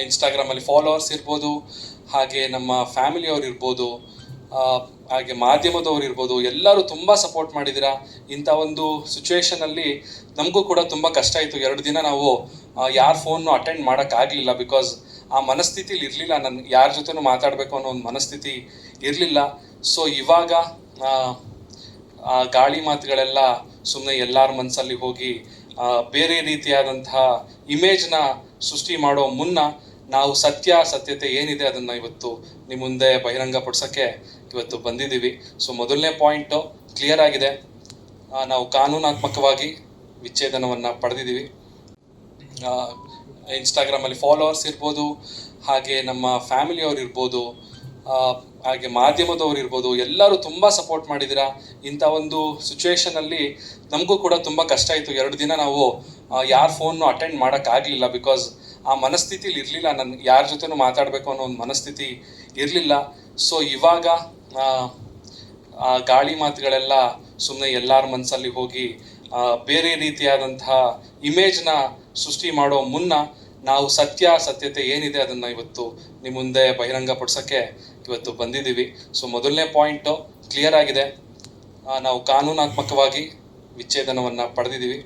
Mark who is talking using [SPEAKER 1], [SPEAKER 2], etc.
[SPEAKER 1] ಇನ್ಸ್ಟಾಗ್ರಾಮಲ್ಲಿ ಫಾಲೋವರ್ಸ್ ಇರ್ಬೋದು, ಹಾಗೆ ನಮ್ಮ ಫ್ಯಾಮಿಲಿಯವ್ರು ಇರ್ಬೋದು, ಹಾಗೆ ಮಾಧ್ಯಮದವ್ರು ಇರ್ಬೋದು, ಎಲ್ಲರೂ ತುಂಬ ಸಪೋರ್ಟ್ ಮಾಡಿದ್ದೀರಾ. ಇಂಥ ಒಂದು ಸಿಚುವೇಶನಲ್ಲಿ ನಮಗೂ ಕೂಡ ತುಂಬ ಕಷ್ಟ ಆಯಿತು. 2 ದಿನ ನಾವು ಯಾರ ಫೋನ್ನು ಅಟೆಂಡ್ ಮಾಡೋಕ್ಕಾಗಲಿಲ್ಲ. ಬಿಕಾಸ್ ಆ ಮನಸ್ಥಿತಿಲಿ ಇರಲಿಲ್ಲ, ನನಗೆ ಯಾರ ಜೊತೆನೂ ಮಾತಾಡಬೇಕು ಅನ್ನೋ ಒಂದು ಮನಸ್ಥಿತಿ ಇರಲಿಲ್ಲ. ಸೊ ಇವಾಗ ಆ ಗಾಳಿ ಮಾತುಗಳೆಲ್ಲ ಸುಮ್ಮನೆ ಎಲ್ಲರ ಮನಸ್ಸಲ್ಲಿ ಹೋಗಿ ಬೇರೆ ರೀತಿಯಾದಂತಹ ಇಮೇಜ್ನ ಸೃಷ್ಟಿ ಮಾಡೋ ಮುನ್ನ ನಾವು ಸತ್ಯತೆ ಏನಿದೆ ಅದನ್ನು ಇವತ್ತು ನಿಮ್ಮ ಮುಂದೆ ಬಹಿರಂಗಪಡಿಸೋಕ್ಕೆ ಇವತ್ತು ಬಂದಿದ್ದೀವಿ. ಸೊ ಮೊದಲನೇ ಪಾಯಿಂಟು ಕ್ಲಿಯರ್ ಆಗಿದೆ. ನಾವು ಕಾನೂನಾತ್ಮಕವಾಗಿ ವಿಚ್ಛೇದನವನ್ನು ಪಡೆದಿದ್ದೀವಿ. ಇನ್ಸ್ಟಾಗ್ರಾಮಲ್ಲಿ ಫಾಲೋವರ್ಸ್ ಇರ್ಬೋದು, ಹಾಗೆ ನಮ್ಮ ಫ್ಯಾಮಿಲಿಯವ್ರು ಇರ್ಬೋದು, ಹಾಗೆ ಮಾಧ್ಯಮದವ್ರು ಇರ್ಬೋದು, ಎಲ್ಲರೂ ತುಂಬ ಸಪೋರ್ಟ್ ಮಾಡಿದ್ದೀರಾ. ಇಂಥ ಒಂದು ಸಿಚುವೇಶನಲ್ಲಿ ನಮಗೂ ಕೂಡ ತುಂಬ ಕಷ್ಟ ಆಯಿತು. 2 ದಿನ ನಾವು ಯಾರ ಫೋನ್ನು ಅಟೆಂಡ್ ಮಾಡೋಕ್ಕಾಗಲಿಲ್ಲ. ಬಿಕಾಸ್ ಆ ಮನಸ್ಥಿತಿಲಿ ಇರಲಿಲ್ಲ, ನನಗೆ ಯಾರ ಜೊತೆನೂ ಮಾತಾಡಬೇಕು ಅನ್ನೋ ಒಂದು ಮನಸ್ಥಿತಿ ಇರಲಿಲ್ಲ. ಸೊ ಇವಾಗ ಆ ಗಾಳಿ ಮಾತುಗಳೆಲ್ಲ ಸುಮ್ಮನೆ ಎಲ್ಲರ ಮನಸ್ಸಲ್ಲಿ ಹೋಗಿ ಬೇರೆ ರೀತಿಯಾದಂತಹ ಇಮೇಜ್ನ ಸೃಷ್ಟಿ ಮಾಡೋ ಮುನ್ನ ನಾವು ಸತ್ಯತೆ ಏನಿದೆ ಅದನ್ನು ಇವತ್ತು ನಿಮ್ಮ ಮುಂದೆ ಬಹಿರಂಗಪಡಿಸೋಕ್ಕೆ ಇವತ್ತು ಬಂದಿದ್ದೀವಿ. ಸೊ ಮೊದಲನೇ ಪಾಯಿಂಟು ಕ್ಲಿಯರ್ ಆಗಿದೆ. ನಾವು ಕಾನೂನಾತ್ಮಕವಾಗಿ ವಿಚ್ಛೇದನವನ್ನು ಪಡೆದಿದ್ದೀವಿ.